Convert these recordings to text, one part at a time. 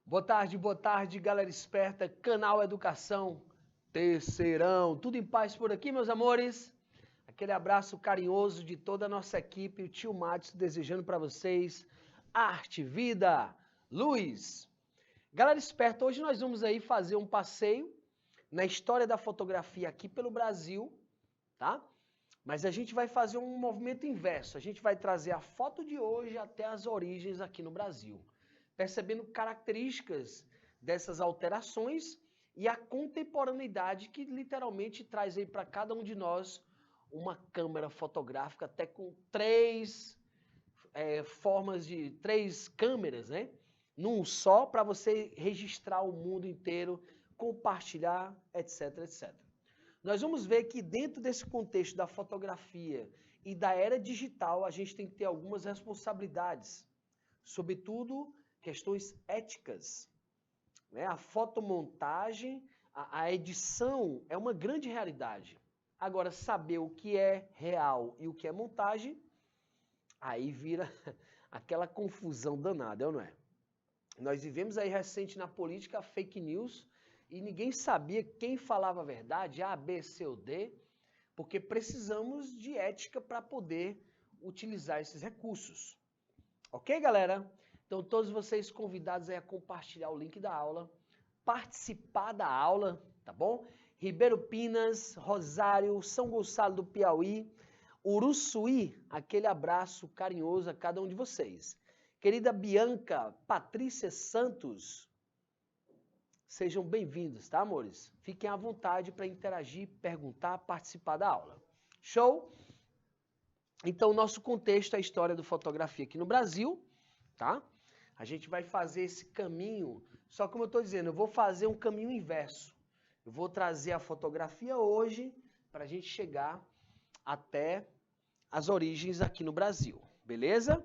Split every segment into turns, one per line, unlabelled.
Boa tarde, galera esperta, canal Educação, terceirão, tudo em paz por aqui, meus amores? Aquele abraço carinhoso de toda a nossa equipe, o tio Matos desejando para vocês arte, vida, luz. Galera esperta, hoje nós vamos aí fazer um passeio na história da fotografia aqui pelo Brasil, tá? Mas a gente vai fazer um movimento inverso, a gente vai trazer a foto de hoje até as origens aqui no Brasil, percebendo características dessas alterações e a contemporaneidade que literalmente traz aí para cada um de nós uma câmera fotográfica até com três três câmeras, né? Num só, para você registrar o mundo inteiro, compartilhar, etc, etc. Nós vamos ver que dentro desse contexto da fotografia e da era digital, a gente tem que ter algumas responsabilidades, sobretudo questões éticas. Né? A fotomontagem, a edição é uma grande realidade. Agora, saber o que é real e o que é montagem, aí vira aquela confusão danada, é ou não é? Nós vivemos aí recente na política fake news e ninguém sabia quem falava a verdade, A, B, C ou D, porque precisamos de ética para poder utilizar esses recursos. Ok, galera? Então, todos vocês convidados aí a compartilhar o link da aula, participar da aula, tá bom? Ribeiro Pinas, Rosário, São Gonçalo do Piauí, Uruçuí, aquele abraço carinhoso a cada um de vocês. Querida Bianca, Patrícia Santos, sejam bem-vindos, tá, amores? Fiquem à vontade para interagir, perguntar, participar da aula. Show? Então, o nosso contexto é a história do fotografia aqui no Brasil, tá? A gente vai fazer esse caminho, só como eu estou dizendo, eu vou fazer um caminho inverso. Eu vou trazer a fotografia hoje para a gente chegar até as origens aqui no Brasil, beleza?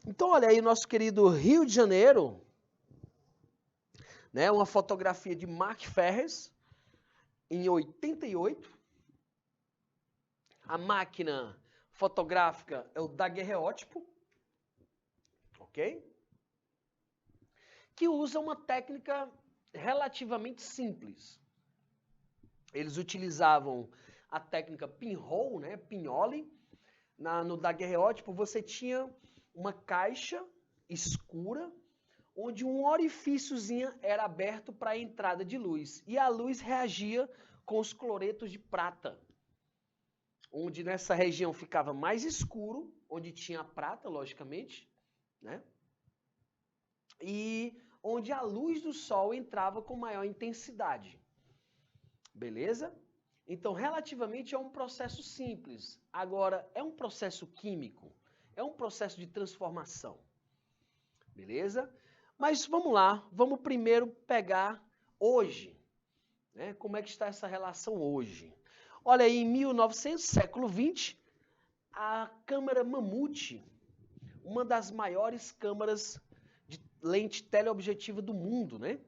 Então, olha aí o nosso querido Rio de Janeiro, né? Uma fotografia de Mark Ferres, em 88. A máquina fotográfica é o daguerreótipo, ok? Que usa uma técnica relativamente simples. Eles utilizavam a técnica pinhole, né, pinhole. No daguerreótipo você tinha uma caixa escura, onde um orifíciozinho era aberto para a entrada de luz. E a luz reagia com os cloretos de prata, onde nessa região ficava mais escuro, onde tinha a prata, logicamente, né? E onde a luz do sol entrava com maior intensidade. Beleza? Então, relativamente é um processo simples. Agora, é um processo químico, é um processo de transformação. Beleza? Mas vamos lá, vamos primeiro pegar hoje. Né? Como é que está essa relação hoje? Olha aí, em 1900, século XX, a câmera Mamute, uma das maiores câmeras de lente teleobjetiva do mundo, né?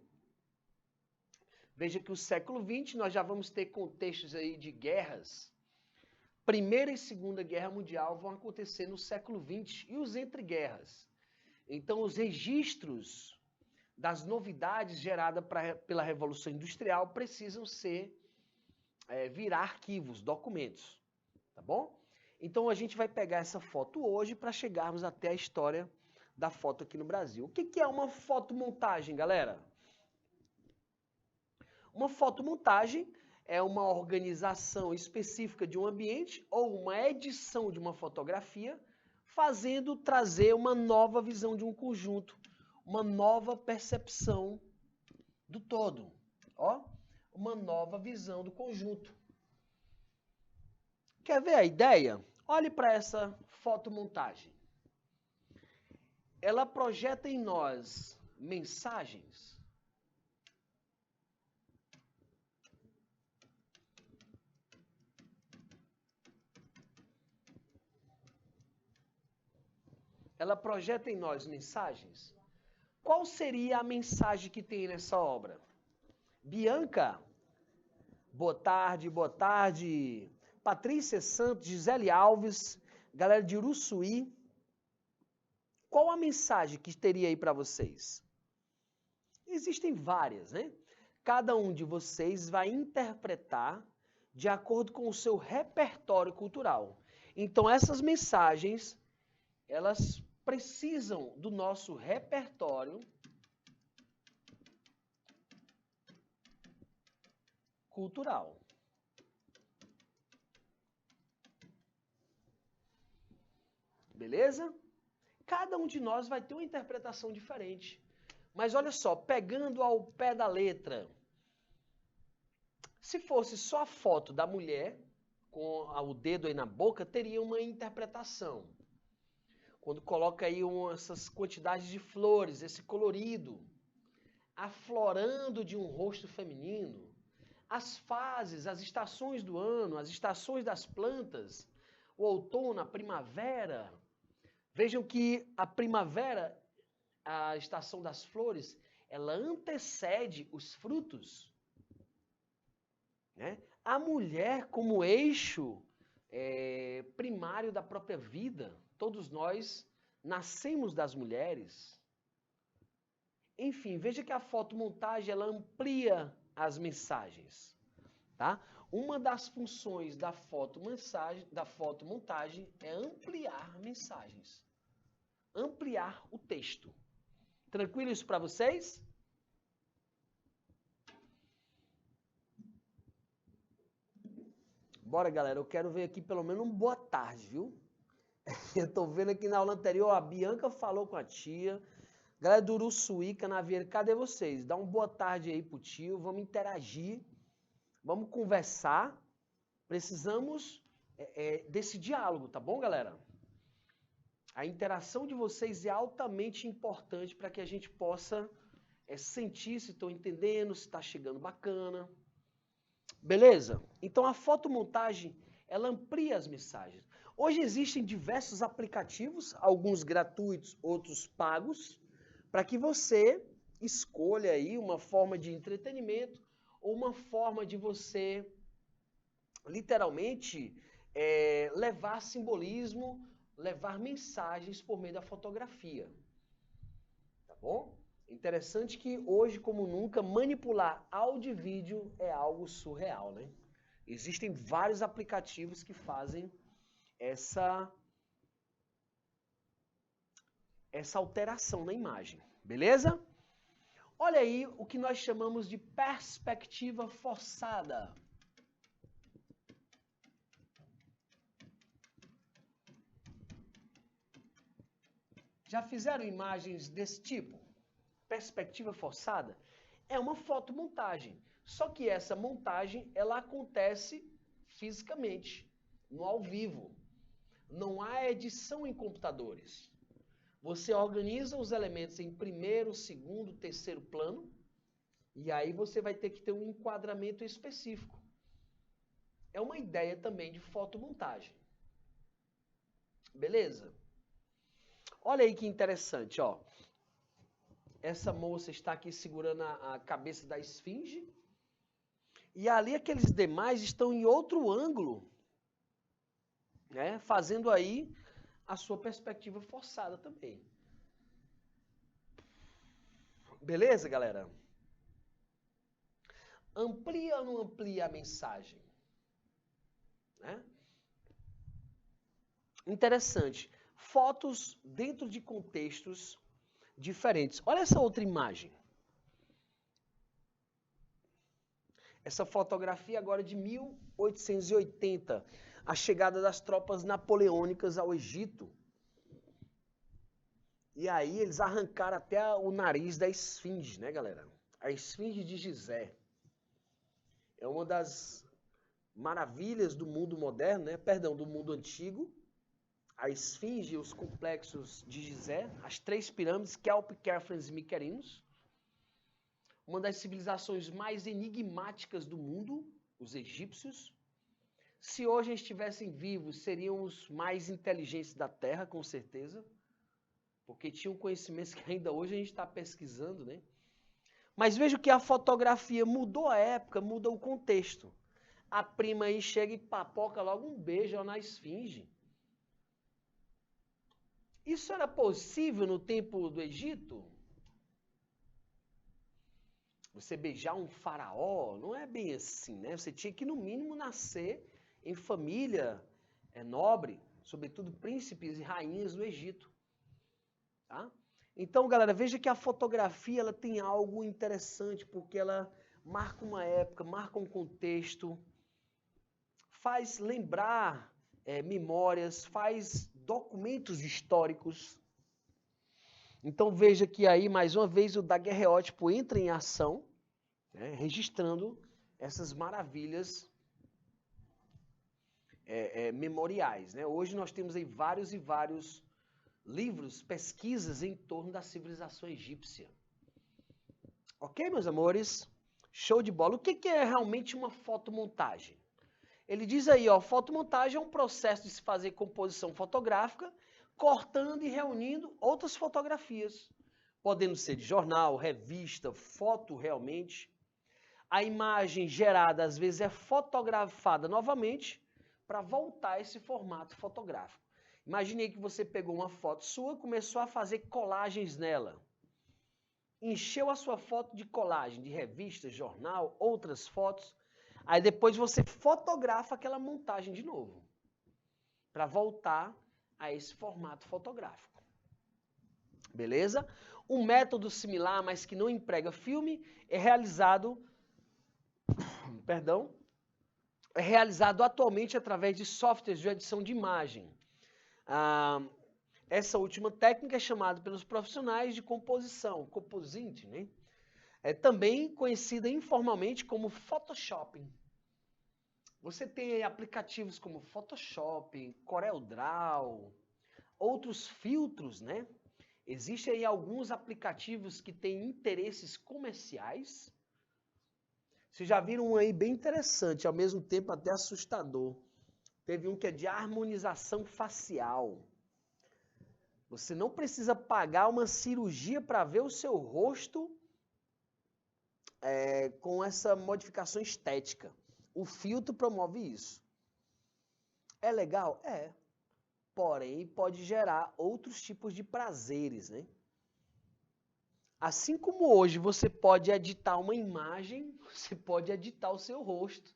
Veja que o século XX nós já vamos ter contextos aí de guerras. Primeira e Segunda Guerra Mundial vão acontecer no século XX e os entreguerras. Então, os registros das novidades geradas pela Revolução Industrial precisam virar arquivos, documentos, tá bom? Então, a gente vai pegar essa foto hoje para chegarmos até a história da foto aqui no Brasil. O que é uma fotomontagem, galera? Uma fotomontagem é uma organização específica de um ambiente ou uma edição de uma fotografia, fazendo trazer uma nova visão de um conjunto, uma nova percepção do todo. Ó, uma nova visão do conjunto. Quer ver a ideia? Olhe para essa fotomontagem. Ela projeta em nós mensagens. Ela projeta em nós mensagens. Qual seria a mensagem que tem nessa obra? Bianca, boa tarde, boa tarde. Patrícia Santos, Gisele Alves, galera de Uruçuí. Qual a mensagem que teria aí para vocês? Existem várias, né? Cada um de vocês vai interpretar de acordo com o seu repertório cultural. Então, essas mensagens, elas precisam do nosso repertório cultural. Beleza? Cada um de nós vai ter uma interpretação diferente. Mas olha só, pegando ao pé da letra, se fosse só a foto da mulher, com o dedo aí na boca, teria uma interpretação. Quando coloca aí essas quantidades de flores, esse colorido, aflorando de um rosto feminino, as fases, as estações do ano, as estações das plantas, o outono, a primavera. Vejam que a primavera, a estação das flores, ela antecede os frutos. Né? A mulher como eixo primário da própria vida. Todos nós nascemos das mulheres. Enfim, veja que a fotomontagem ela amplia as mensagens. Tá? Uma das funções da fotomontagem é ampliar mensagens. Ampliar o texto. Tranquilo isso para vocês? Bora, galera. Eu quero ver aqui pelo menos um boa tarde, viu? Eu tô vendo aqui na aula anterior, a Bianca falou com a tia. Galera do Uruçuí, Canavieira, cadê vocês? Dá uma boa tarde aí pro tio, vamos interagir, vamos conversar. Precisamos desse diálogo, tá bom, galera? A interação de vocês é altamente importante para que a gente possa sentir se estão entendendo, se está chegando bacana. Beleza? Então a fotomontagem, ela amplia as mensagens. Hoje existem diversos aplicativos, alguns gratuitos, outros pagos, para que você escolha aí uma forma de entretenimento ou uma forma de você, literalmente, levar simbolismo, levar mensagens por meio da fotografia. Tá bom? Interessante que hoje, como nunca, manipular áudio e vídeo é algo surreal, né? Existem vários aplicativos que fazem essa alteração na imagem, beleza? Olha aí o que nós chamamos de perspectiva forçada. Já fizeram imagens desse tipo? Perspectiva forçada é uma fotomontagem, só que essa montagem ela acontece fisicamente, no ao vivo. Não há edição em computadores. Você organiza os elementos em primeiro, segundo, terceiro plano, e aí você vai ter que ter um enquadramento específico. É uma ideia também de fotomontagem. Beleza? Olha aí que interessante, ó. Essa moça está aqui segurando a cabeça da esfinge, e ali aqueles demais estão em outro ângulo, né? Fazendo aí a sua perspectiva forçada também. Beleza, galera? Amplia ou não amplia a mensagem? Né? Interessante. Fotos dentro de contextos diferentes. Olha essa outra imagem. Essa fotografia agora de 1880. A chegada das tropas napoleônicas ao Egito. E aí eles arrancaram até o nariz da esfinge, né, galera? A esfinge de Gizé. É uma das maravilhas do mundo moderno, né? Perdão, do mundo antigo. A esfinge, os complexos de Gizé, as 3 pirâmides, Kelp, Khéops e Mycerinus. Uma das civilizações mais enigmáticas do mundo, os egípcios. Se hoje estivessem vivos, seriam os mais inteligentes da Terra, com certeza. Porque tinham conhecimentos que ainda hoje a gente está pesquisando, né? Mas veja que a fotografia mudou a época, muda o contexto. A prima aí chega e papoca logo um beijo na esfinge. Isso era possível no tempo do Egito? você beijar um faraó, não é bem assim, né? Você tinha que, no mínimo, nascer em família nobre, sobretudo príncipes e rainhas do Egito. Tá? Então, galera, veja que a fotografia ela tem algo interessante, porque ela marca uma época, marca um contexto, faz lembrar memórias, faz documentos históricos. Então veja que aí, mais uma vez, o daguerreótipo entra em ação, né, registrando essas maravilhas memoriais. Né? Hoje nós temos aí vários e vários livros, pesquisas em torno da civilização egípcia. Ok, meus amores? Show de bola. O que é realmente uma fotomontagem? Ele diz aí, ó, fotomontagem é um processo de se fazer composição fotográfica, cortando e reunindo outras fotografias, podendo ser de jornal, revista, foto realmente. A imagem gerada, às vezes, é fotografada novamente para voltar a esse formato fotográfico. Imaginei que você pegou uma foto sua, começou a fazer colagens nela. Encheu a sua foto de colagem, de revista, jornal, outras fotos. Aí depois você fotografa aquela montagem de novo, para voltar a esse formato fotográfico. Beleza? Um método similar, mas que não emprega filme, é realizado atualmente através de softwares de edição de imagem. Essa última técnica é chamada pelos profissionais de composição, composite, né? É também conhecida informalmente como Photoshop. Você tem aplicativos como Photoshop, CorelDRAW, outros filtros, né? Existem aí alguns aplicativos que têm interesses comerciais. Vocês já viram um aí bem interessante, ao mesmo tempo até assustador. Teve um que é de harmonização facial. Você não precisa pagar uma cirurgia para ver o seu rosto com essa modificação estética. O filtro promove isso. É legal? É. Porém, pode gerar outros tipos de prazeres, né? Assim como hoje você pode editar uma imagem, você pode editar o seu rosto.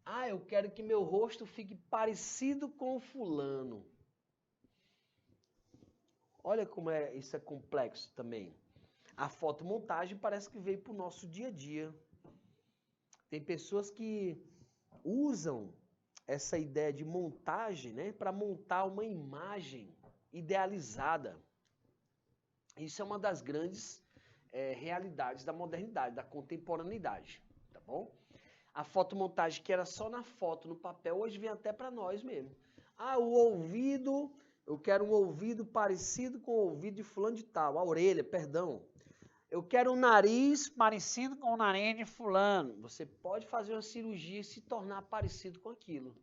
Ah, eu quero que meu rosto fique parecido com o fulano. Olha como isso é complexo também. A fotomontagem parece que veio para o nosso dia a dia. Tem pessoas que usam essa ideia de montagem, né, para montar uma imagem idealizada. Isso é uma das grandes realidades da modernidade, da contemporaneidade, tá bom? A fotomontagem que era só na foto, no papel, hoje vem até para nós mesmo. Ah, o ouvido, eu quero um ouvido parecido com o ouvido de fulano de tal, a orelha, perdão. Eu quero um nariz parecido com o nariz de fulano. Você pode fazer uma cirurgia e se tornar parecido com aquilo.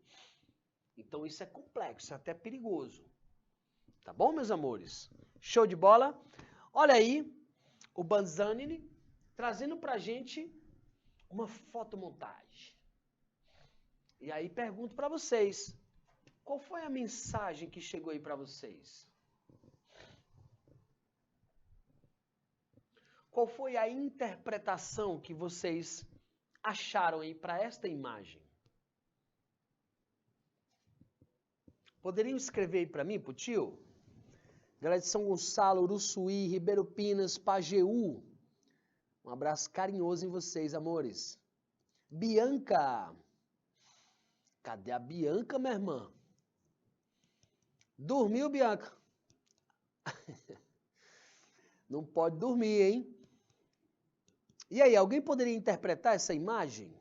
Então isso é complexo, é até perigoso. Tá bom, meus amores? Show de bola? Olha aí o Banzanini trazendo pra gente uma fotomontagem. E aí pergunto para vocês, qual foi a mensagem que chegou aí para vocês? Qual foi a interpretação que vocês acharam aí para esta imagem? Poderiam escrever aí para mim, pro tio? Galera de São Gonçalo, Uruçuí, Ribeiro Pinas, Pajeú. Um abraço carinhoso em vocês, amores. Bianca. Cadê a Bianca, minha irmã? Dormiu, Bianca? Não pode dormir, hein? E aí, alguém poderia interpretar essa imagem?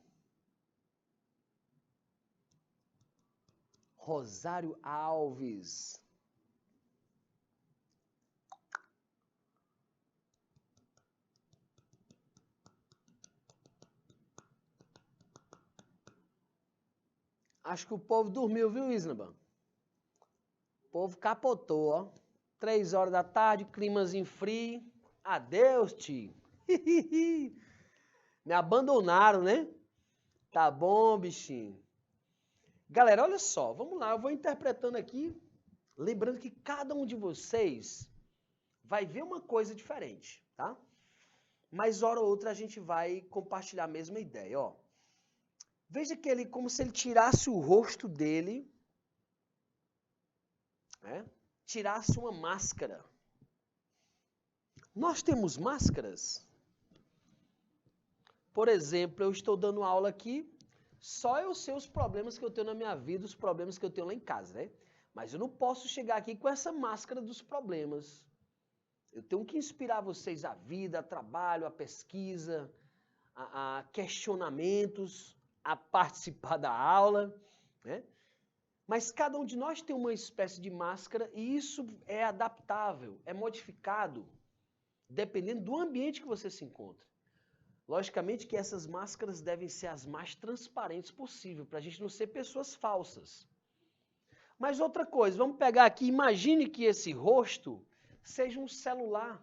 Rosário Alves. Acho que o povo dormiu, viu, Isnaban? O povo capotou, ó. 3 horas da tarde, climazinho frio. Adeus, tio. Me abandonaram, né? Tá bom, bichinho. Galera, olha só, vamos lá, eu vou interpretando aqui, lembrando que cada um de vocês vai ver uma coisa diferente, tá? mas hora ou outra a gente vai compartilhar a mesma ideia, ó. Veja que ele, como se ele tirasse o rosto dele, né? Tirasse uma máscara. Nós temos máscaras. Por exemplo, eu estou dando aula aqui, só eu sei os problemas que eu tenho na minha vida, os problemas que eu tenho lá em casa, né? Mas eu não posso chegar aqui com essa máscara dos problemas. Eu tenho que inspirar vocês a vida, a trabalho, a pesquisa, a questionamentos, a participar da aula, né? Mas cada um de nós tem uma espécie de máscara e isso é adaptável, é modificado, dependendo do ambiente que você se encontra. Logicamente que essas máscaras devem ser as mais transparentes possível, para a gente não ser pessoas falsas. Mas outra coisa, vamos pegar aqui, imagine que esse rosto seja um celular.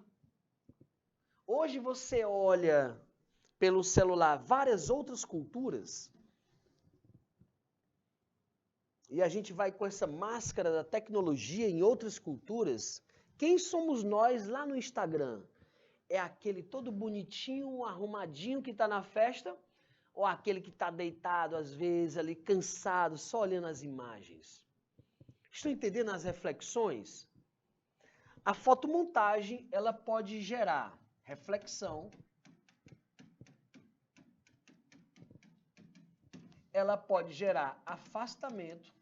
Hoje você olha pelo celular várias outras culturas e a gente vai com essa máscara da tecnologia em outras culturas. Quem somos nós lá no Instagram? É aquele todo bonitinho, arrumadinho que está na festa? Ou aquele que está deitado, às vezes, ali, cansado, só olhando as imagens? Estão entendendo as reflexões? A fotomontagem, ela pode gerar reflexão, ela pode gerar afastamento,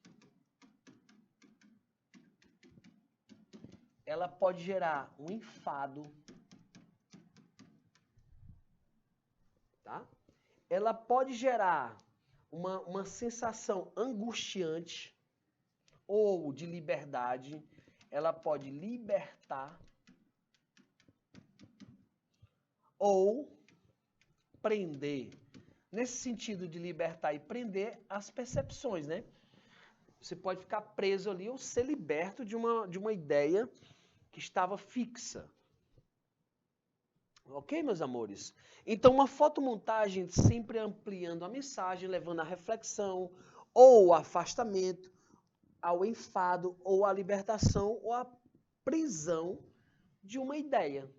ela pode gerar um enfado, tá? Ela pode gerar uma sensação angustiante ou de liberdade, ela pode libertar ou prender. Nesse sentido de libertar e prender as percepções, né? Você pode ficar preso ali ou ser liberto de uma ideia que estava fixa. Ok, meus amores? Então, uma fotomontagem sempre ampliando a mensagem, levando à reflexão, ou ao afastamento, ao enfado, ou à libertação, ou à prisão de uma ideia.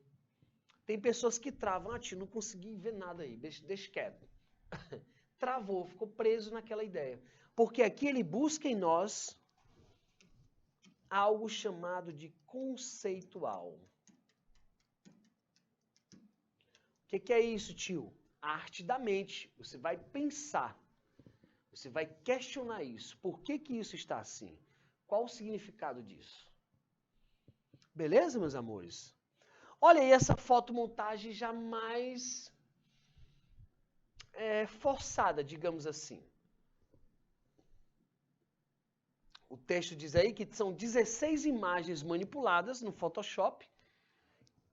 Tem pessoas que travam, não consegui ver nada aí, deixa quieto. Travou, ficou preso naquela ideia. Porque aqui ele busca em nós algo chamado de conceitual. O que é isso, tio? A arte da mente. Você vai pensar. Você vai questionar isso. Por que isso está assim? Qual o significado disso? Beleza, meus amores? Olha aí essa fotomontagem já mais forçada, digamos assim. O texto diz aí que são 16 imagens manipuladas no Photoshop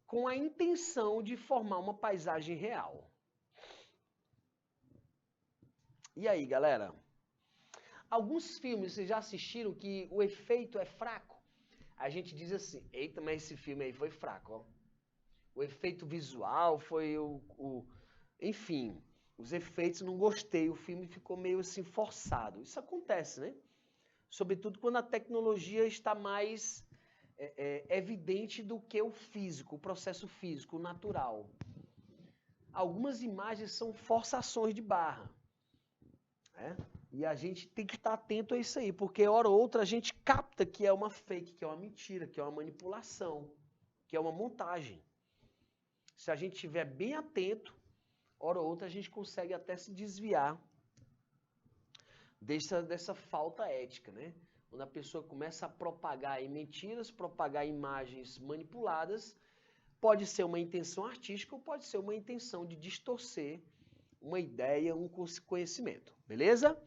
com a intenção de formar uma paisagem real. E aí, galera? Alguns filmes vocês já assistiram que o efeito é fraco? A gente diz assim, eita, mas esse filme aí foi fraco, ó. O efeito visual foi enfim, os efeitos não gostei, o filme ficou meio assim forçado. Isso acontece, né? Sobretudo quando a tecnologia está mais evidente do que o físico, o processo físico, o natural. Algumas imagens são forçações de barra. Né? E a gente tem que estar atento a isso aí, porque hora ou outra a gente capta que é uma fake, que é uma mentira, que é uma manipulação, que é uma montagem. Se a gente estiver bem atento, hora ou outra a gente consegue até se desviar dessa falta ética, né? Quando a pessoa começa a propagar mentiras, propagar imagens manipuladas, pode ser uma intenção artística ou pode ser uma intenção de distorcer uma ideia, um conhecimento, beleza?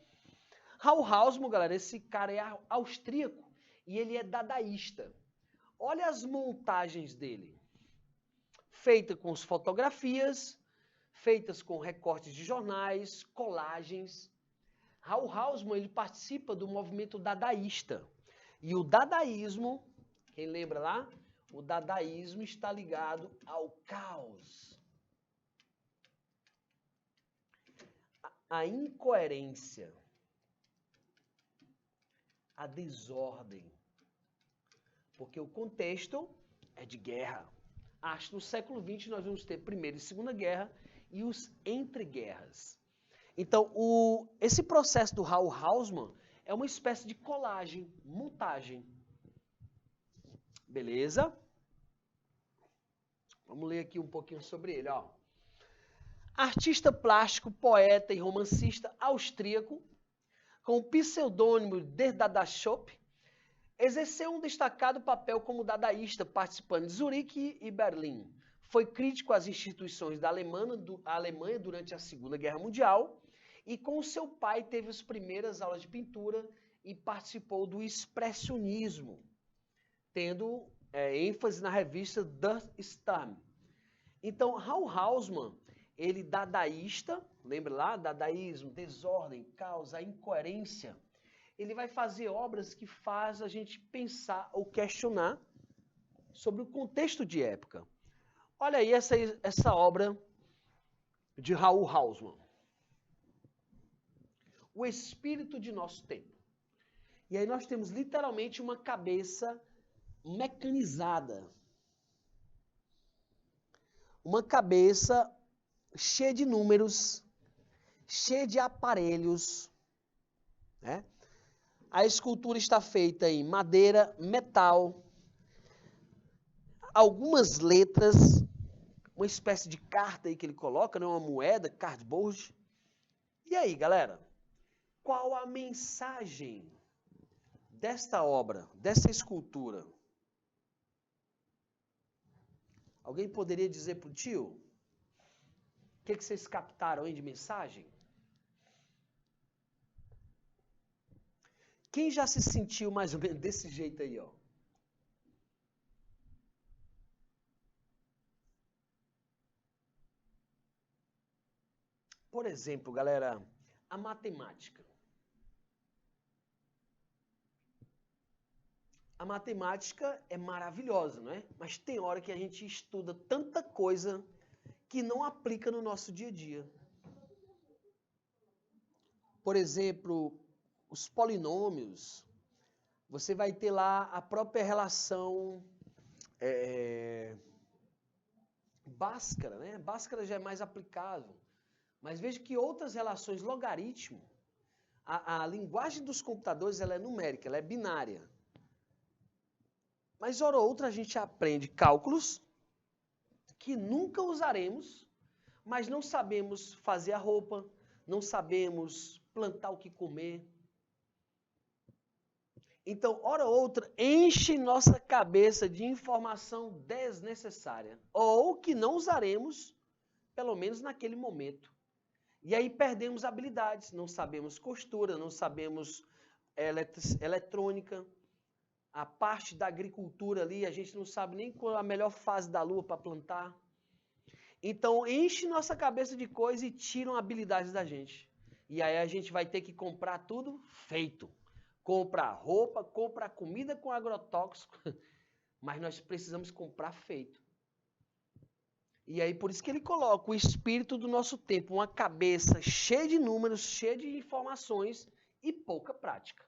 Raul Hausmann, galera, esse cara é austríaco e ele é dadaísta. Olha as montagens dele. Feita com fotografias, feitas com recortes de jornais, colagens. Raul Hausmann, ele participa do movimento dadaísta. E o dadaísmo, quem lembra lá? O dadaísmo está ligado ao caos. A incoerência. A desordem. Porque o contexto é de guerra. arte. No século XX, nós vamos ter Primeira e Segunda Guerra e os entreguerras. Então, esse processo do Raul Hausmann é uma espécie de colagem, montagem. Beleza? Vamos ler aqui um pouquinho sobre ele, ó. Artista plástico, poeta e romancista austríaco, com o pseudônimo de Dada Schopp, exerceu um destacado papel como dadaísta, participando de Zurique e Berlim. Foi crítico às instituições da Alemanha durante a Segunda Guerra Mundial e com seu pai teve as primeiras aulas de pintura e participou do expressionismo, tendo ênfase na revista Das Stamm. Então, Raul Hausmann, ele dadaísta, lembra lá? Dadaísmo, desordem, caos, a incoerência. Ele vai fazer obras que faz a gente pensar ou questionar sobre o contexto de época. Olha aí essa obra de Raul Hausmann. O espírito de nosso tempo. E aí nós temos literalmente uma cabeça mecanizada. Uma cabeça cheia de números, cheia de aparelhos, né? A escultura está feita em madeira, metal, algumas letras, uma espécie de carta aí que ele coloca, né? Uma moeda, cardboard. E aí, galera, qual a mensagem desta obra, dessa escultura? Alguém poderia dizer para o tio? O que vocês captaram aí de mensagem? Quem já se sentiu mais ou menos desse jeito aí, ó? Por exemplo, galera, a matemática. A matemática é maravilhosa, não é? Mas tem hora que a gente estuda tanta coisa que não aplica no nosso dia a dia. Por exemplo, os polinômios. Você vai ter lá a própria relação Bhaskara, né? Bhaskara já é mais aplicável. Mas veja que outras relações, logaritmo, a linguagem dos computadores ela é numérica, ela é binária. Mas, hora ou outra, a gente aprende cálculos que nunca usaremos, mas não sabemos fazer a roupa, não sabemos plantar o que comer. Então, hora ou outra, enche nossa cabeça de informação desnecessária, ou que não usaremos, pelo menos naquele momento. E aí perdemos habilidades, não sabemos costura, não sabemos eletrônica, a parte da agricultura ali, a gente não sabe nem qual é a melhor fase da lua para plantar. Então, enche nossa cabeça de coisa e tiram habilidades da gente. E aí a gente vai ter que comprar tudo feito. Comprar roupa, comprar comida com agrotóxico, mas nós precisamos comprar feito. E aí por isso que ele coloca o espírito do nosso tempo, uma cabeça cheia de números, cheia de informações e pouca prática.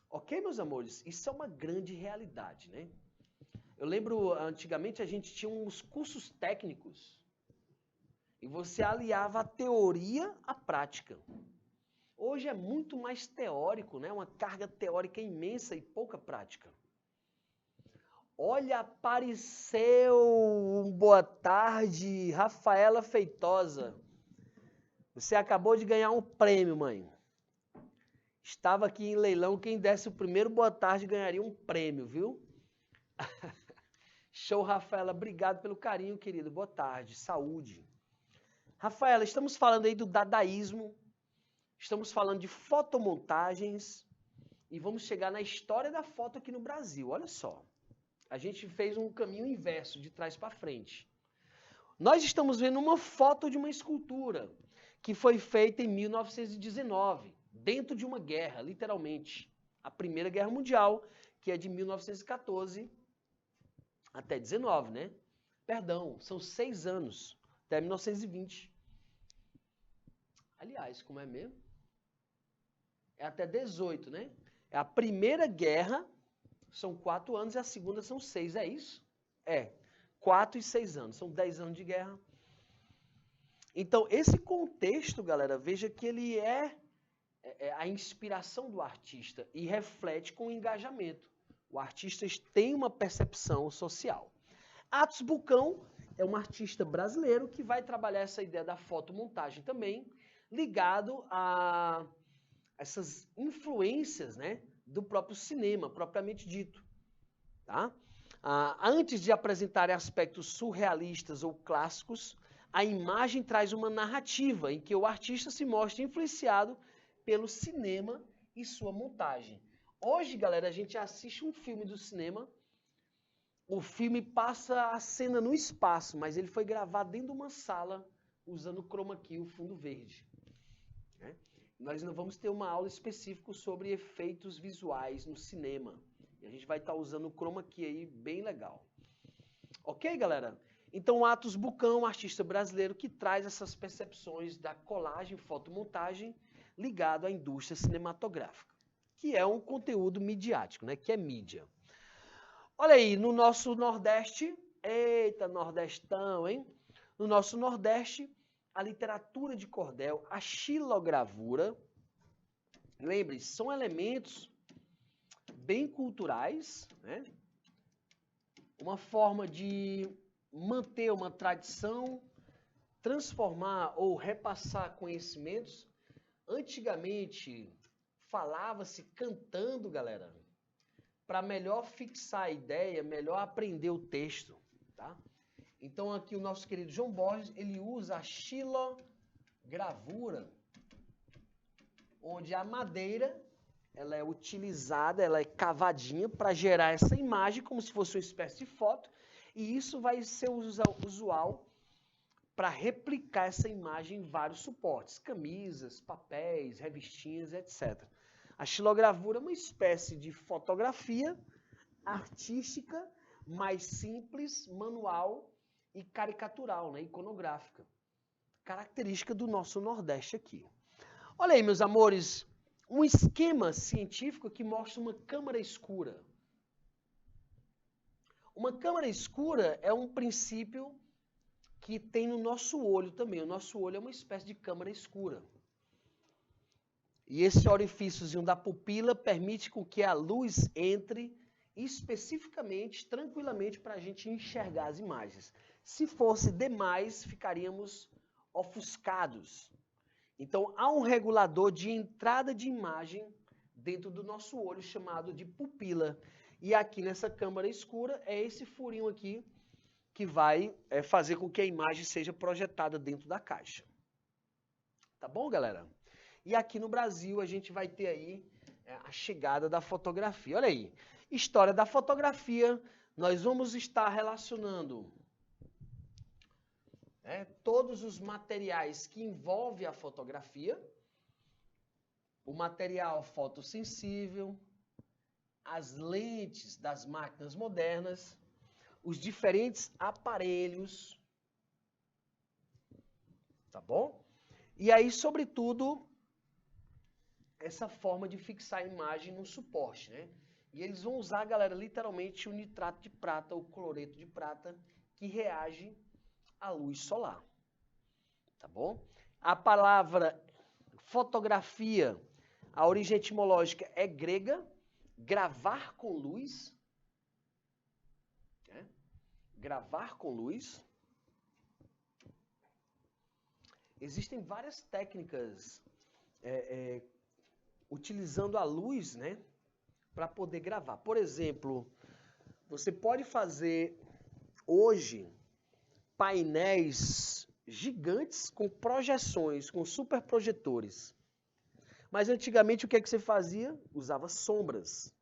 Ok, meus amores? Isso é uma grande realidade, né? Eu lembro, antigamente a gente tinha uns cursos técnicos e você aliava a teoria à prática. Hoje é muito mais teórico, né? Uma carga teórica imensa e pouca prática. Olha, apareceu um boa tarde, Rafaela Feitosa. Você acabou de ganhar um prêmio, mãe. Estava aqui em leilão, quem desse o primeiro boa tarde ganharia um prêmio, viu? Show, Rafaela. Obrigado pelo carinho, querido. Boa tarde. Saúde. Rafaela, estamos falando aí do dadaísmo, estamos falando de fotomontagens e vamos chegar na história da foto aqui no Brasil. Olha só. A gente fez um caminho inverso, de trás para frente. Nós estamos vendo uma foto de uma escultura que foi feita em 1919, dentro de uma guerra, literalmente. A Primeira Guerra Mundial, que é de 1914 até 19, né? Perdão, são 6 anos, até 1920. Aliás, como é mesmo? É até 18, né? É a Primeira Guerra, são 4 anos, e a Segunda são 6, é isso? É, 4 e 6 anos, são 10 anos de guerra. Então, esse contexto, galera, veja que ele é a inspiração do artista e reflete com o engajamento. O artista tem uma percepção social. Atos Bucão é um artista brasileiro que vai trabalhar essa ideia da fotomontagem também, ligado a essas influências, né, do próprio cinema, propriamente dito. Tá? Antes de apresentar aspectos surrealistas ou clássicos, a imagem traz uma narrativa em que o artista se mostra influenciado pelo cinema e sua montagem. Hoje, galera, a gente assiste um filme do cinema, o filme passa a cena no espaço, mas ele foi gravado dentro de uma sala usando o chroma key, o fundo verde. Né? Nós não vamos ter uma aula específica sobre efeitos visuais no cinema. E a gente vai estar usando o chroma key aí, bem legal. Ok, galera? Então, Atos Bucão, um artista brasileiro que traz essas percepções da colagem, fotomontagem, ligado à indústria cinematográfica, que é um conteúdo midiático, né? Que é mídia. Olha aí, no nosso Nordeste, eita, Nordestão, hein? No nosso Nordeste, a literatura de cordel, a xilogravura, lembre-se, são elementos bem culturais, né? Uma forma de manter uma tradição, transformar ou repassar conhecimentos. Antigamente, falava-se cantando, galera, para melhor fixar a ideia, melhor aprender o texto, tá? Então, aqui o nosso querido João Borges, ele usa a xilogravura, onde a madeira, ela é utilizada, ela é cavadinha para gerar essa imagem como se fosse uma espécie de foto, e isso vai ser usual para replicar essa imagem em vários suportes, camisas, papéis, revistinhas, etc. A xilogravura é uma espécie de fotografia artística, mais simples, manual e caricatural, né, iconográfica. Característica do nosso Nordeste aqui. Olha aí, meus amores, um esquema científico que mostra uma câmara escura. Uma câmara escura é um princípio que tem no nosso olho também. O nosso olho é uma espécie de câmara escura. E esse orifíciozinho da pupila permite com que a luz entre especificamente, tranquilamente, para a gente enxergar as imagens. Se fosse demais, ficaríamos ofuscados. Então, há um regulador de entrada de imagem dentro do nosso olho, chamado de pupila. E aqui nessa câmara escura, é esse furinho aqui que vai fazer com que a imagem seja projetada dentro da caixa. Tá bom, galera? E aqui no Brasil, a gente vai ter aí a chegada da fotografia. Olha aí, história da fotografia, nós vamos estar relacionando todos os materiais que envolvem a fotografia, o material fotossensível, as lentes das máquinas modernas, os diferentes aparelhos, tá bom? E aí, sobretudo, essa forma de fixar a imagem no suporte, né? E eles vão usar, galera, literalmente o nitrato de prata, o cloreto de prata, que reage à luz solar, tá bom? A palavra fotografia, a origem etimológica é grega, gravar com luz, né? Gravar com luz. Existem várias técnicas utilizando a luz, né, para poder gravar. Por exemplo, você pode fazer hoje painéis gigantes com projeções, com superprojetores. Mas antigamente o que é que você fazia? Usava sombras.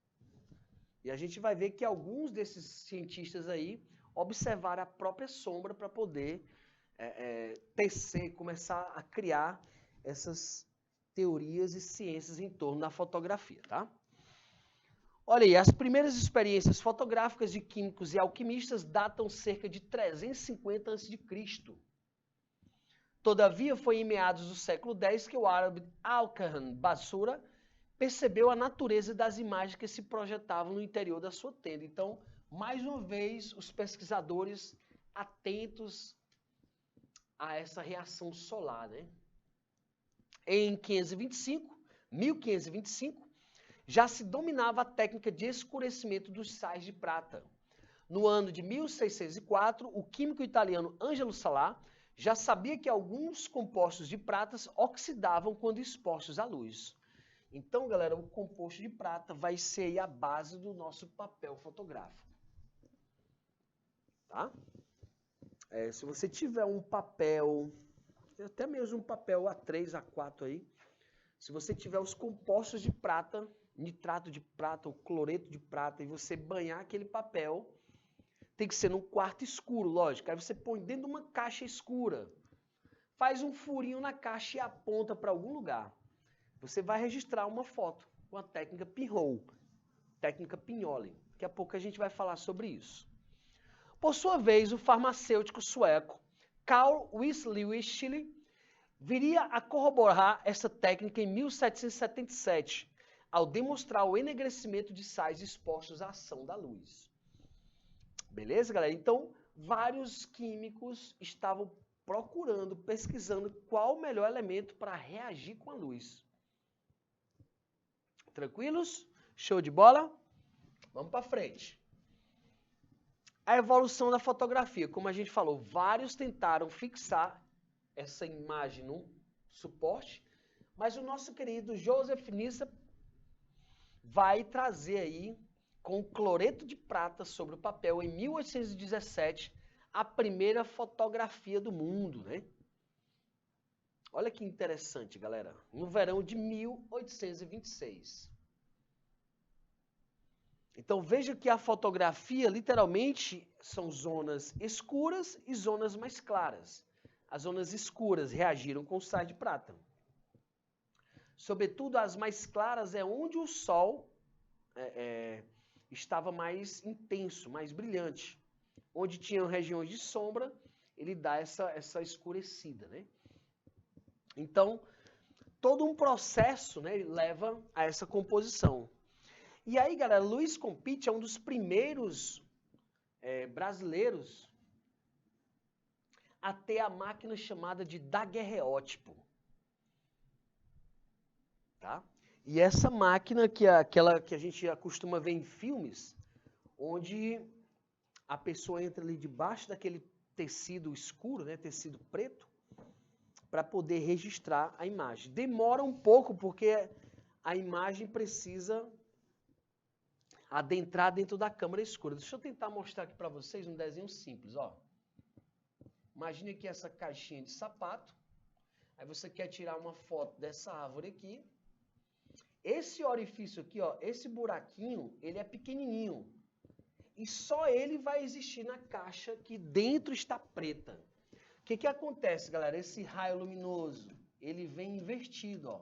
E a gente vai ver que alguns desses cientistas aí observaram a própria sombra para poder tecer, começar a criar essas teorias e ciências em torno da fotografia, tá? Olha aí, as primeiras experiências fotográficas de químicos e alquimistas datam cerca de 350 a.C. Todavia, foi em meados do século X que o árabe Al-Khan Basura percebeu a natureza das imagens que se projetavam no interior da sua tenda. Então, mais uma vez, os pesquisadores atentos a essa reação solar, né? Em 1525, já se dominava a técnica de escurecimento dos sais de prata. No ano de 1604, o químico italiano Angelo Sala já sabia que alguns compostos de pratas oxidavam quando expostos à luz. Então, galera, o composto de prata vai ser aí a base do nosso papel fotográfico. Tá? Se você tiver um papel, até mesmo um papel A3, A4 aí, se você tiver os compostos de prata, nitrato de prata ou cloreto de prata, e você banhar aquele papel, tem que ser num quarto escuro, lógico. Aí você põe dentro de uma caixa escura, faz um furinho na caixa e aponta para algum lugar. Você vai registrar uma foto com a técnica pinhole, técnica Pinhole. Daqui a pouco a gente vai falar sobre isso. Por sua vez, o farmacêutico sueco Carl Wiesley viria a corroborar essa técnica em 1777, ao demonstrar o enegrecimento de sais expostos à ação da luz. Beleza, galera? Então, vários químicos estavam procurando, pesquisando qual o melhor elemento para reagir com a luz. Tranquilos? Show de bola? Vamos para frente. A evolução da fotografia. Como a gente falou, vários tentaram fixar essa imagem num suporte, mas o nosso querido Joseph Nissa vai trazer aí, com cloreto de prata sobre o papel, em 1817, a primeira fotografia do mundo, né? Olha que interessante, galera. No verão de 1826. Então veja que a fotografia, literalmente, são zonas escuras e zonas mais claras. As zonas escuras reagiram com sais de prata. Sobretudo, as mais claras é onde o sol estava mais intenso, mais brilhante. Onde tinham regiões de sombra, ele dá essa escurecida, né? Então, todo um processo, né, leva a essa composição. E aí, galera, Luiz Compite é um dos primeiros brasileiros a ter a máquina chamada de daguerreótipo. Tá? E essa máquina, que é aquela que a gente costuma ver em filmes, onde a pessoa entra ali debaixo daquele tecido escuro, né, tecido preto, para poder registrar a imagem. Demora um pouco, porque a imagem precisa adentrar dentro da câmara escura. Deixa eu tentar mostrar aqui para vocês um desenho simples, ó. Imagine aqui essa caixinha de sapato. Aí você quer tirar uma foto dessa árvore aqui. Esse orifício aqui, ó, esse buraquinho, ele é pequenininho. E só ele vai existir na caixa que dentro está preta. O que acontece, galera? Esse raio luminoso, ele vem invertido, ó.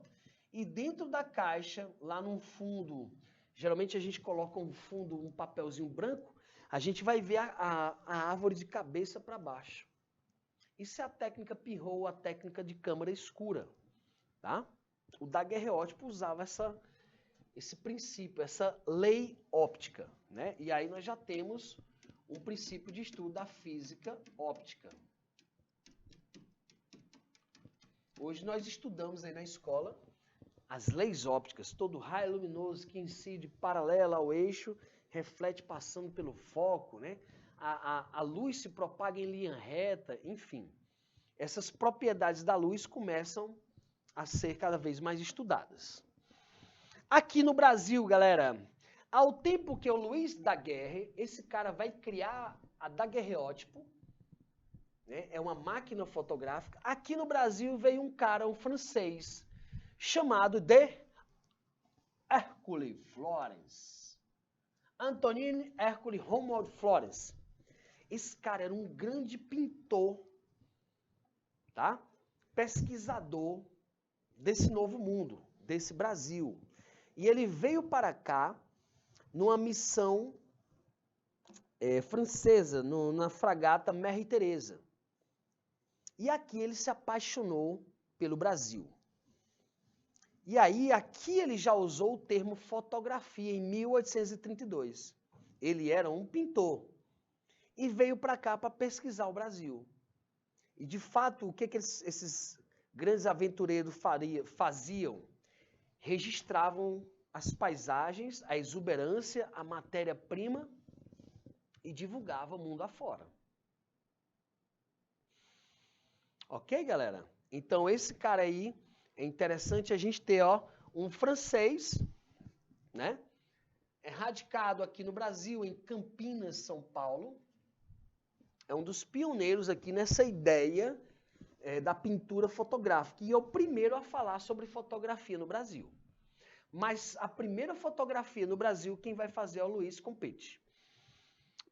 E dentro da caixa, lá no fundo, geralmente a gente coloca um fundo, um papelzinho branco, a gente vai ver a árvore de cabeça para baixo. Isso é a técnica pinhole, a técnica de câmara escura, tá? O daguerreótipo usava esse princípio, essa lei óptica, né? E aí nós já temos um princípio de estudo da física óptica. Hoje nós estudamos aí na escola as leis ópticas, todo raio luminoso que incide paralelo ao eixo, reflete passando pelo foco, né? A luz se propaga em linha reta, enfim. Essas propriedades da luz começam a ser cada vez mais estudadas. Aqui no Brasil, galera, ao tempo que o Luiz Daguerre, esse cara vai criar a daguerreótipo, né? É uma máquina fotográfica. Aqui no Brasil veio um cara, um francês, chamado de Hercule Florence. Antonin Hercule Romuald Florence. Esse cara era um grande pintor, tá? Pesquisador desse novo mundo, desse Brasil. E ele veio para cá numa missão francesa, na fragata Mère Teresa. E aqui ele se apaixonou pelo Brasil. E aí, aqui ele já usou o termo fotografia em 1832. ele era um pintor e veio para cá para pesquisar o Brasil. E, de fato, o que esses grandes aventureiros faziam? Registravam as paisagens, a exuberância, a matéria-prima e divulgavam mundo afora. Ok, galera? Então, esse cara aí, é interessante a gente ter, ó, um francês, né? É radicado aqui no Brasil, em Campinas, São Paulo. É um dos pioneiros aqui nessa ideia da pintura fotográfica. E é o primeiro a falar sobre fotografia no Brasil. Mas a primeira fotografia no Brasil, quem vai fazer é o Luiz Compete.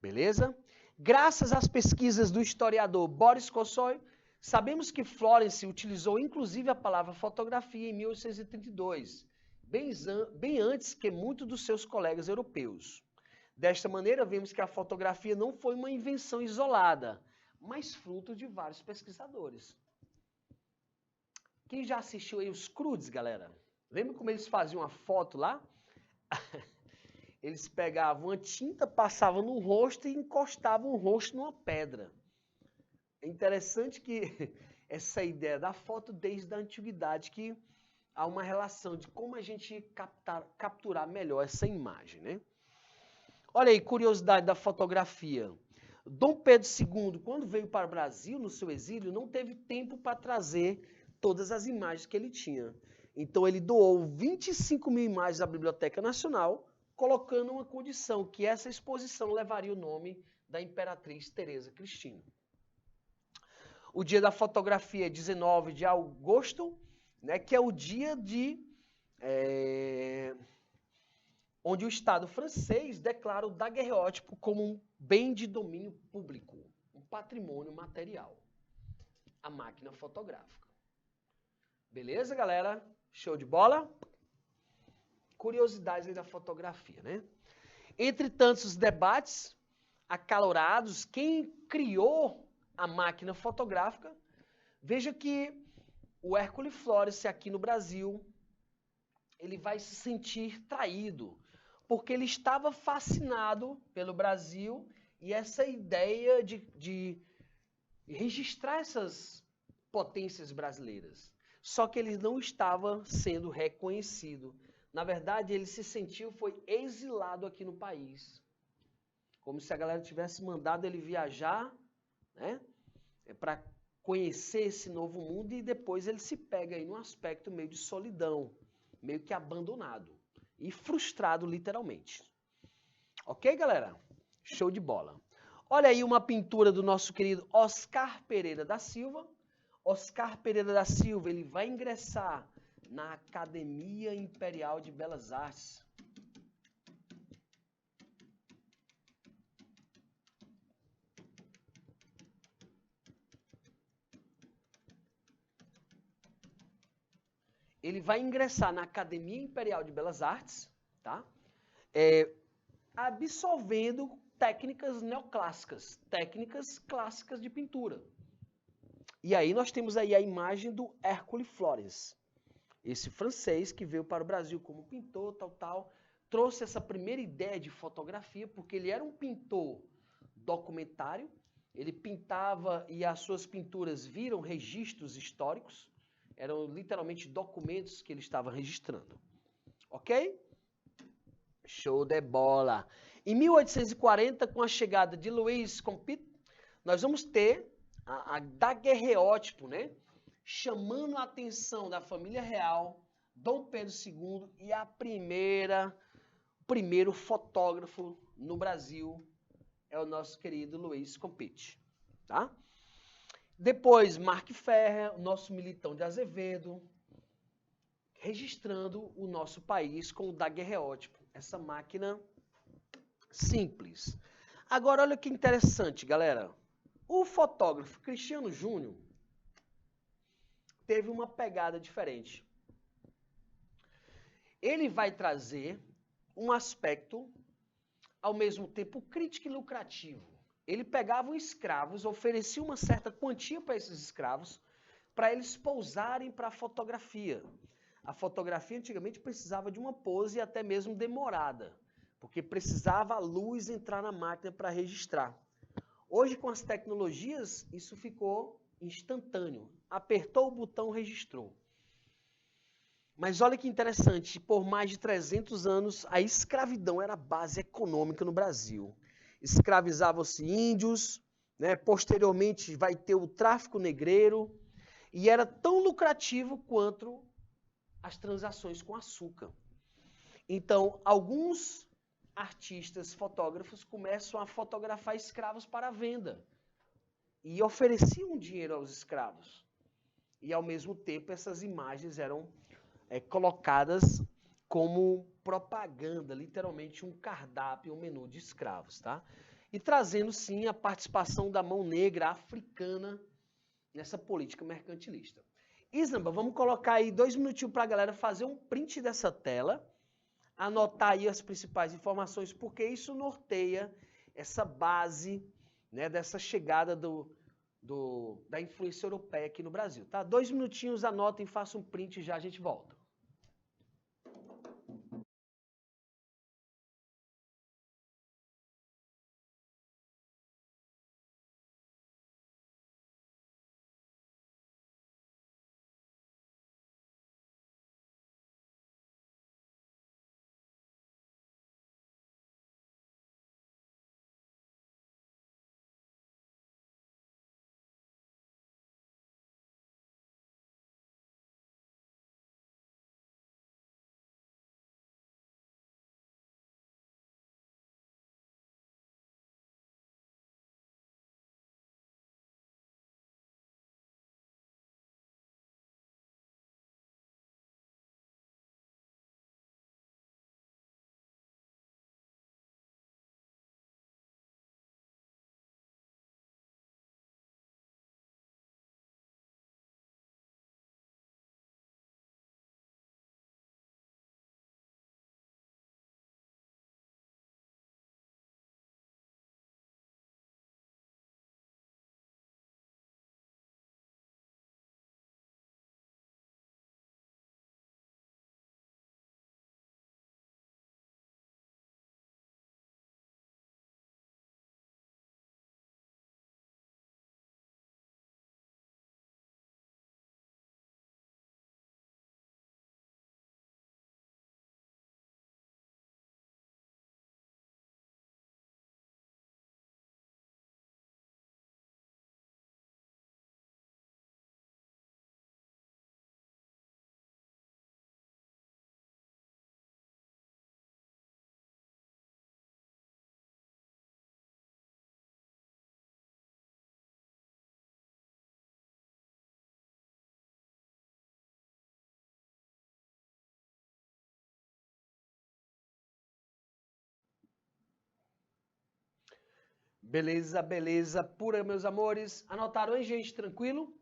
Beleza? Graças às pesquisas do historiador Boris Kossoy, sabemos que Florence utilizou inclusive a palavra fotografia em 1832, bem antes que muitos dos seus colegas europeus. Desta maneira, vemos que a fotografia não foi uma invenção isolada, mas fruto de vários pesquisadores. Quem já assistiu aí os Crudes, galera? Lembra como eles faziam uma foto lá? Eles pegavam uma tinta, passavam no rosto e encostavam o rosto numa pedra. É interessante que essa ideia da foto desde a antiguidade, que há uma relação de como a gente capturar melhor essa imagem, né? Olha aí, curiosidade da fotografia. Dom Pedro II, quando veio para o Brasil, no seu exílio, não teve tempo para trazer todas as imagens que ele tinha. Então, ele doou 25 mil imagens à Biblioteca Nacional, colocando uma condição, que essa exposição levaria o nome da Imperatriz Teresa Cristina. O dia da fotografia é 19 de agosto, né, que é o dia onde o Estado francês declara o daguerreótipo como um bem de domínio público, um patrimônio material, a máquina fotográfica. Beleza, galera? Show de bola? Curiosidades aí da fotografia, né? Entre tantos debates acalorados, quem criou a máquina fotográfica, veja que o Hércules Florence aqui no Brasil, ele vai se sentir traído, porque ele estava fascinado pelo Brasil e essa ideia de registrar essas potências brasileiras. Só que ele não estava sendo reconhecido. Na verdade, ele se sentiu, foi exilado aqui no país. Como se a galera tivesse mandado ele viajar, né, para conhecer esse novo mundo e depois ele se pega aí num aspecto meio de solidão, meio que abandonado e frustrado literalmente. Ok, galera? Show de bola. Olha aí uma pintura do nosso querido Oscar Pereira da Silva. Oscar Pereira da Silva, ele vai ingressar na Academia Imperial de Belas Artes. Ele vai ingressar na Academia Imperial de Belas Artes, tá? Absorvendo técnicas neoclássicas, técnicas clássicas de pintura. E aí nós temos aí a imagem do Hércules Florence, esse francês que veio para o Brasil como pintor, trouxe essa primeira ideia de fotografia, porque ele era um pintor documentário, ele pintava e as suas pinturas viram registros históricos, eram literalmente documentos que ele estava registrando. Ok? Show de bola! Em 1840, com a chegada de Louis Compte, nós vamos ter a daguerreótipo, né? Chamando a atenção da família real, Dom Pedro II e o primeiro fotógrafo no Brasil é o nosso querido Luiz Compete, tá? Depois, Mark Ferrer, o nosso Militão de Azevedo, registrando o nosso país com o daguerreótipo, essa máquina simples. Agora, olha que interessante, galera. O fotógrafo Cristiano Júnior teve uma pegada diferente. Ele vai trazer um aspecto, ao mesmo tempo, crítico e lucrativo. Ele pegava escravos, oferecia uma certa quantia para esses escravos, para eles pousarem para a fotografia. A fotografia antigamente precisava de uma pose até mesmo demorada. porque precisava a luz entrar na máquina para registrar. Hoje, com as tecnologias, isso ficou instantâneo. Apertou o botão, registrou. Mas olha que interessante, por mais de 300 anos, a escravidão era a base econômica no Brasil. Escravizavam-se índios, né? Posteriormente vai ter o tráfico negreiro, e era tão lucrativo quanto as transações com açúcar. Então, alguns artistas, fotógrafos, começam a fotografar escravos para venda e ofereciam dinheiro aos escravos. E, ao mesmo tempo, essas imagens eram colocadas como propaganda, literalmente um cardápio, um menu de escravos, tá? E trazendo, sim, a participação da mão negra africana nessa política mercantilista. Isnamba, vamos colocar aí 2 minutinhos para a galera fazer um print dessa tela, anotar aí as principais informações, porque isso norteia essa base, né, dessa chegada da influência europeia aqui no Brasil, tá? 2 minutinhos, anotem, façam um print e já a gente volta. Beleza, beleza, pura, meus amores. Anotaram, hein, gente? Tranquilo?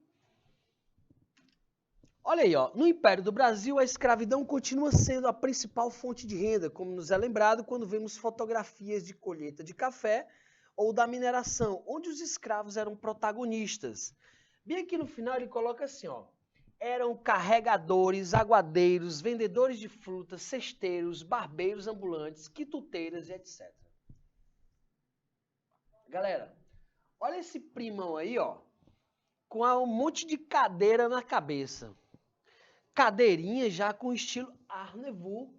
Olha aí, ó. No Império do Brasil, a escravidão continua sendo a principal fonte de renda, como nos é lembrado quando vemos fotografias de colheita de café ou da mineração, onde os escravos eram protagonistas. Bem aqui no final ele coloca assim, ó. Eram carregadores, aguadeiros, vendedores de frutas, cesteiros, barbeiros ambulantes, quituteiras e etc. Galera, olha esse primão aí, ó, com um monte de cadeira na cabeça. Cadeirinha já com estilo Art Nouveau.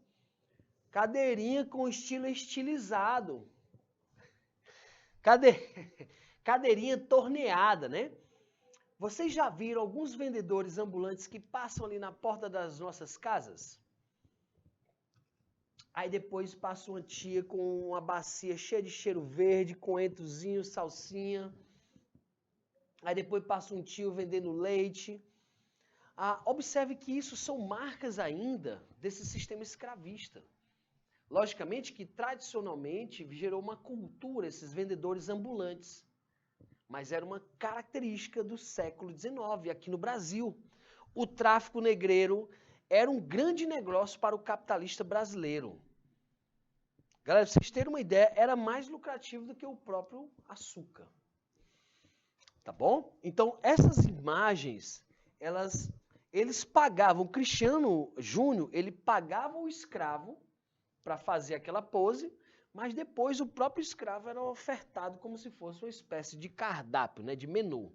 Cadeirinha com estilo estilizado. Cadeirinha torneada, né? Vocês já viram alguns vendedores ambulantes que passam ali na porta das nossas casas? Aí depois passa uma tia com uma bacia cheia de cheiro verde, coentrozinho, salsinha. Aí depois passa um tio vendendo leite. Observe que isso são marcas ainda desse sistema escravista. Logicamente que tradicionalmente gerou uma cultura, esses vendedores ambulantes. Mas era uma característica do século XIX, aqui no Brasil. O tráfico negreiro era um grande negócio para o capitalista brasileiro. Galera, pra vocês terem uma ideia, era mais lucrativo do que o próprio açúcar. Tá bom? Então, essas imagens, eles pagavam, o Cristiano Júnior, ele pagava o escravo para fazer aquela pose, Mas depois o próprio escravo era ofertado como se fosse uma espécie de cardápio, né, de menu.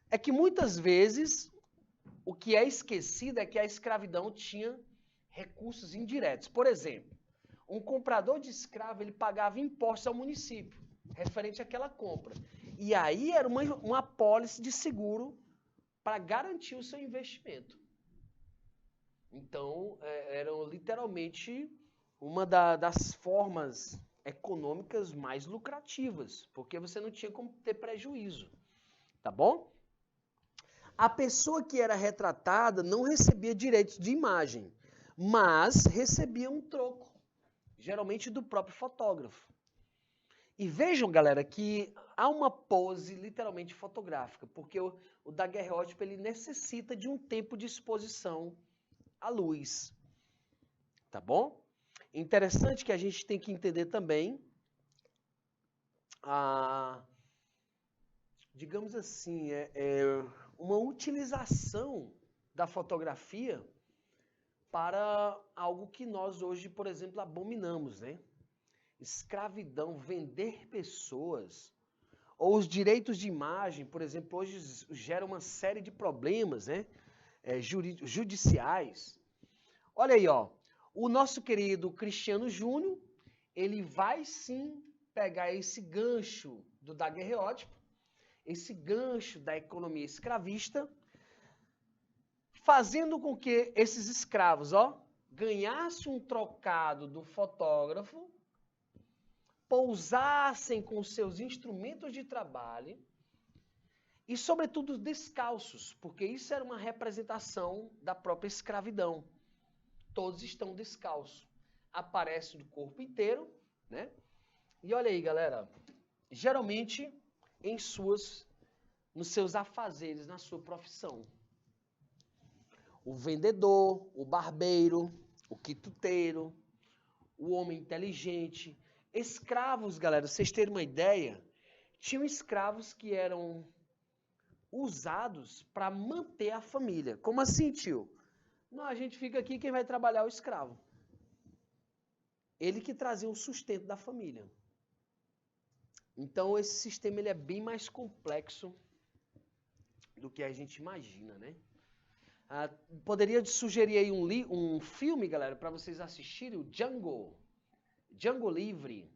É que muitas vezes o que é esquecido é que a escravidão tinha recursos indiretos. Por exemplo, um comprador de escravo ele pagava impostos ao município, referente àquela compra. E aí era uma apólice de seguro para garantir o seu investimento. Então, eram literalmente uma das formas econômicas mais lucrativas, porque você não tinha como ter prejuízo, tá bom? A pessoa que era retratada não recebia direitos de imagem, mas recebia um troco, geralmente do próprio fotógrafo. E vejam, galera, que há uma pose literalmente fotográfica, porque o daguerreótipo ele necessita de um tempo de exposição à luz, tá bom? Interessante que a gente tem que entender também digamos assim, uma utilização da fotografia para algo que nós hoje, por exemplo, abominamos, né? Escravidão, vender pessoas, ou os direitos de imagem, por exemplo, hoje gera uma série de problemas, né? Judiciais. Olha aí, ó, o nosso querido Cristiano Júnior, ele vai sim pegar esse gancho do daguerreótipo, esse gancho da economia escravista, fazendo com que esses escravos, ó, ganhassem um trocado do fotógrafo, pousassem com seus instrumentos de trabalho e, sobretudo, descalços, porque isso era uma representação da própria escravidão. Todos estão descalços. Aparece do corpo inteiro, né? E olha aí, galera, geralmente nos seus afazeres, na sua profissão. O vendedor, o barbeiro, o quituteiro, o homem inteligente. Escravos, galera, vocês terem uma ideia, tinham escravos que eram usados para manter a família. Como assim, tio? Não, a gente fica aqui, quem vai trabalhar é o escravo. Ele que trazia o sustento da família. Então, esse sistema ele é bem mais complexo do que a gente imagina, né? Poderia sugerir aí um filme, galera, para vocês assistirem, o Django Livre.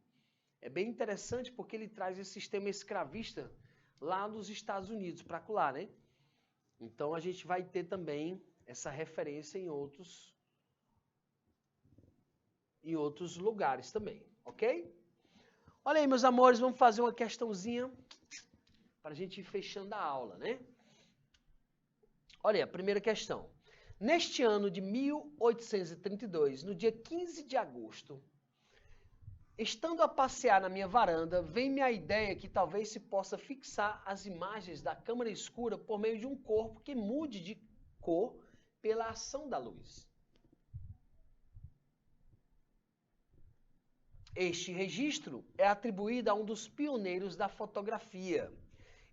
É bem interessante porque ele traz esse sistema escravista lá nos Estados Unidos, para lá, né? Então, a gente vai ter também essa referência em outros lugares também, ok? Olha aí, meus amores, vamos fazer uma questãozinha para a gente ir fechando a aula, né? Olha aí, a primeira questão. Neste ano de 1832, no dia 15 de agosto, estando a passear na minha varanda, vem-me a ideia que talvez se possa fixar as imagens da câmara escura por meio de um corpo que mude de cor pela ação da luz. Este registro é atribuído a um dos pioneiros da fotografia.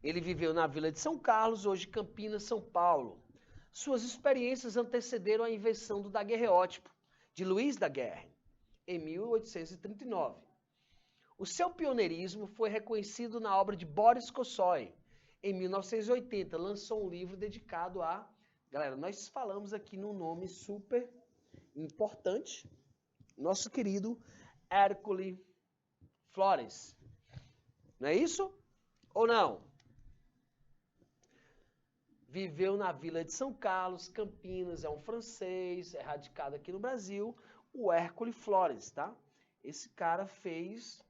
Ele viveu na Vila de São Carlos, hoje Campinas, São Paulo. Suas experiências antecederam a invenção do daguerreótipo, de Louis Daguerre, em 1839. O seu pioneirismo foi reconhecido na obra de Boris Kossoy. Em 1980, lançou um livro dedicado a... Galera, nós falamos aqui num nome super importante, nosso querido Hércules Flores. Não é isso? Ou não? Viveu na Vila de São Carlos, Campinas, é um francês, é radicado aqui no Brasil, o Hércules Flores, tá? Esse cara fez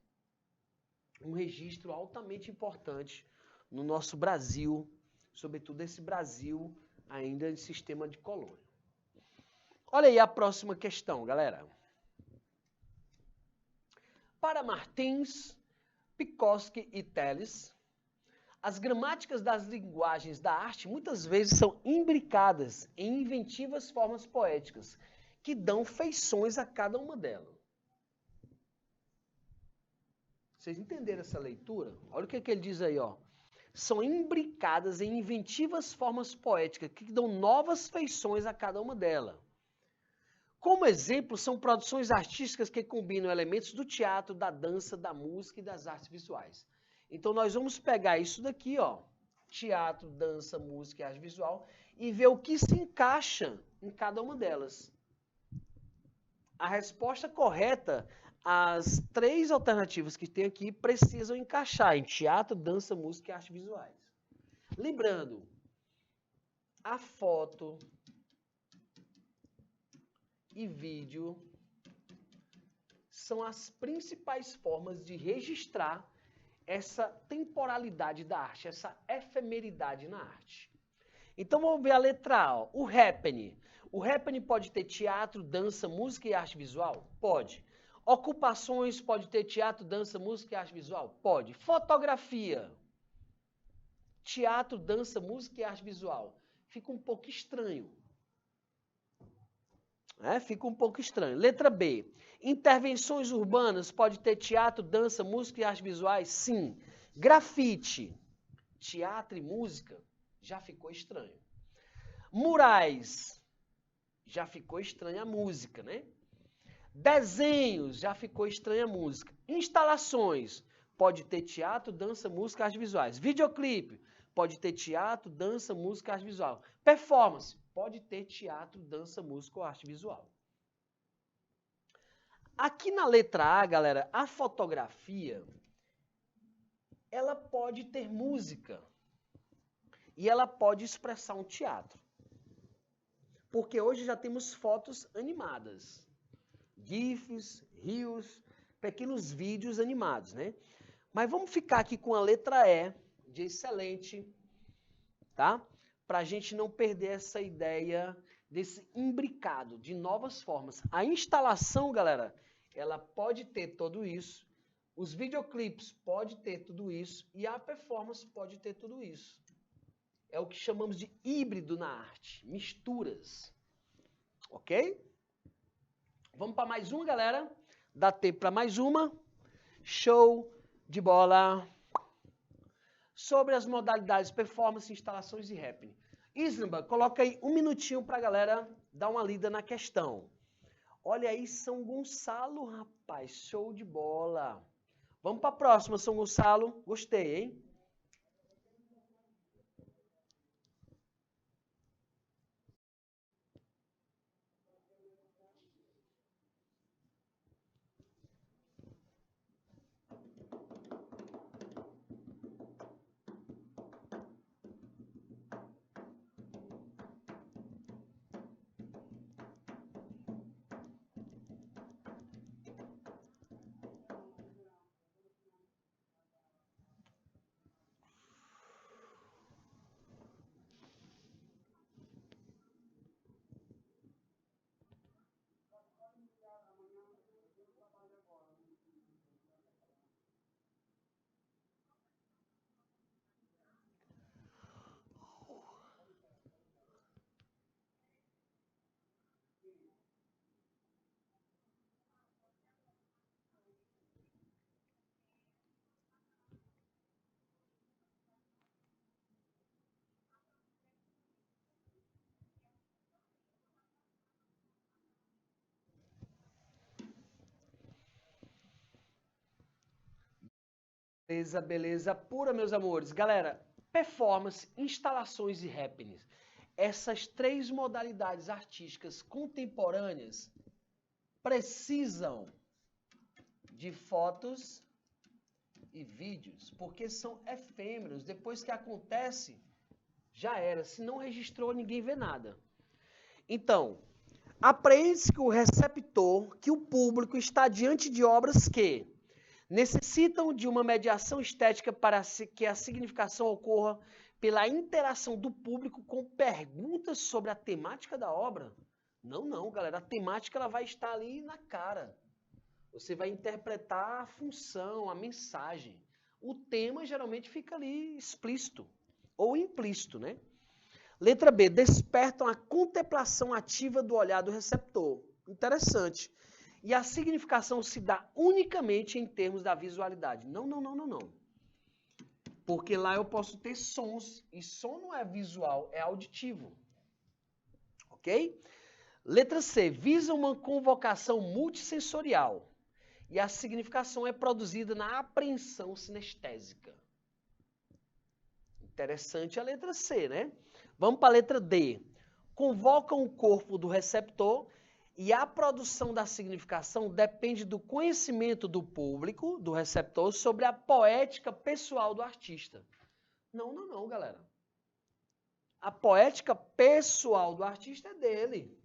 um registro altamente importante no nosso Brasil, sobretudo esse Brasil ainda em sistema de colônia. Olha aí a próxima questão, galera. Para Martins, Pykhowski e Telles, as gramáticas das linguagens da arte muitas vezes são imbricadas em inventivas formas poéticas que dão feições a cada uma delas. Vocês entenderam essa leitura? Olha o que ele diz aí, ó. São imbricadas em inventivas formas poéticas que dão novas feições a cada uma delas. Como exemplo, são produções artísticas que combinam elementos do teatro, da dança, da música e das artes visuais. Então, nós vamos pegar isso daqui, ó, teatro, dança, música e arte visual, e ver o que se encaixa em cada uma delas. A resposta correta, as 3 alternativas que tem aqui precisam encaixar em teatro, dança, música e artes visuais. Lembrando, a foto e vídeo são as principais formas de registrar essa temporalidade da arte, essa efemeridade na arte. Então vamos ver a letra A, ó, o happening. O happening pode ter teatro, dança, música e arte visual? Pode. Ocupações pode ter teatro, dança, música e arte visual? Pode. Fotografia. Teatro, dança, música e arte visual. Fica um pouco estranho. Fica um pouco estranho. Letra B. Intervenções urbanas pode ter teatro, dança, música e artes visuais? Sim. Grafite, teatro e música? Já ficou estranho. Murais, já ficou estranha a música, né? Desenhos, já ficou estranha a música. Instalações, pode ter teatro, dança, música, artes visuais. Videoclipe, pode ter teatro, dança, música, arte visual. Performance, pode ter teatro, dança, música ou arte visual. Aqui na letra A, galera, a fotografia, ela pode ter música e ela pode expressar um teatro. Porque hoje já temos fotos animadas, GIFs, Reels, pequenos vídeos animados, né? Mas vamos ficar aqui com a letra E, de excelente, tá? Para a gente não perder essa ideia desse imbricado de novas formas. A instalação, galera, ela pode ter tudo isso, os videoclipes pode ter tudo isso e a performance pode ter tudo isso. É o que chamamos de híbrido na arte, misturas. Ok? Vamos para mais uma, galera? Dá tempo para mais uma? Show de bola! Sobre as modalidades performance, instalações e happening. Isnamba, coloca aí 1 minutinho para a galera dar uma lida na questão. Olha aí, São Gonçalo, rapaz, show de bola. Vamos para a próxima, São Gonçalo. Gostei, hein? Beleza, beleza pura, meus amores. Galera, performance, instalações e happenings. Essas 3 modalidades artísticas contemporâneas precisam de fotos e vídeos, porque são efêmeros. Depois que acontece, já era. Se não registrou, ninguém vê nada. Então, aprende-se que o receptor, que o público está diante de obras que necessitam de uma mediação estética para que a significação ocorra pela interação do público com perguntas sobre a temática da obra? Não, galera. A temática ela vai estar ali na cara. Você vai interpretar a função, a mensagem. O tema geralmente fica ali explícito ou implícito, né? Letra B. Despertam a contemplação ativa do olhar do receptor. Interessante. E a significação se dá unicamente em termos da visualidade. Não. Porque lá eu posso ter sons, e som não é visual, é auditivo. Ok? Letra C, visa uma convocação multissensorial. E a significação é produzida na apreensão sinestésica. Interessante a letra C, né? Vamos para a letra D. Convocam o corpo do receptor e a produção da significação depende do conhecimento do público, do receptor, sobre a poética pessoal do artista. Não, galera. A poética pessoal do artista é dele.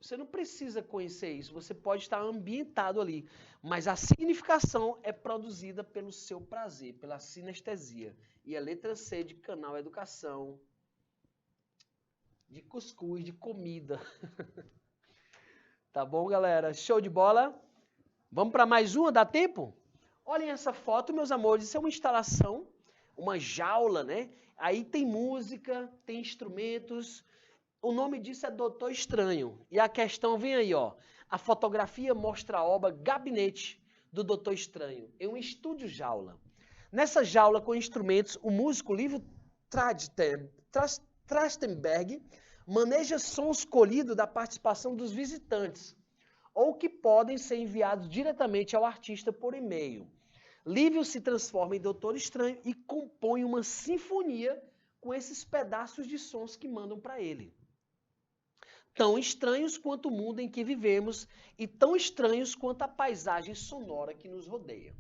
Você não precisa conhecer isso, você pode estar ambientado ali. Mas a significação é produzida pelo seu prazer, pela sinestesia. E a letra C de canal educação, de cuscuz, de comida. Tá bom, galera? Show de bola? Vamos para mais uma? Dá tempo? Olhem essa foto, meus amores. Isso é uma instalação, uma jaula, né? Aí tem música, tem instrumentos. O nome disso é Doutor Estranho. E a questão vem aí, ó. A fotografia mostra a obra Gabinete do Doutor Estranho, em um estúdio jaula. Nessa jaula com instrumentos, o músico Livio Trachtenberg maneja sons colhidos da participação dos visitantes, ou que podem ser enviados diretamente ao artista por e-mail. Livio se transforma em Doutor Estranho e compõe uma sinfonia com esses pedaços de sons que mandam para ele. Tão estranhos quanto o mundo em que vivemos e tão estranhos quanto a paisagem sonora que nos rodeia.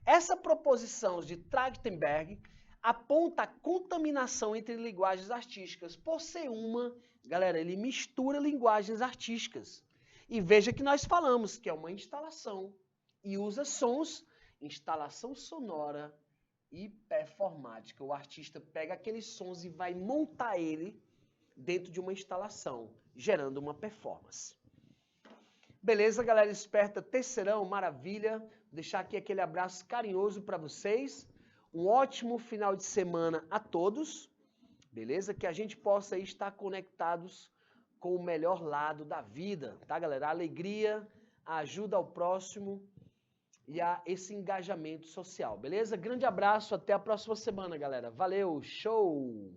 Essa proposição de Trachtenberg aponta a contaminação entre linguagens artísticas. Por ser uma, galera, ele mistura linguagens artísticas. E veja que nós falamos que é uma instalação e usa sons, instalação sonora e performática. O artista pega aqueles sons e vai montar ele dentro de uma instalação, gerando uma performance. Beleza, galera esperta, terceirão, maravilha. Vou deixar aqui aquele abraço carinhoso para vocês. Um ótimo final de semana a todos. Beleza? Que a gente possa estar conectados com o melhor lado da vida, tá, galera? A alegria, a ajuda ao próximo e esse engajamento social, beleza? Grande abraço, até a próxima semana, galera. Valeu, show!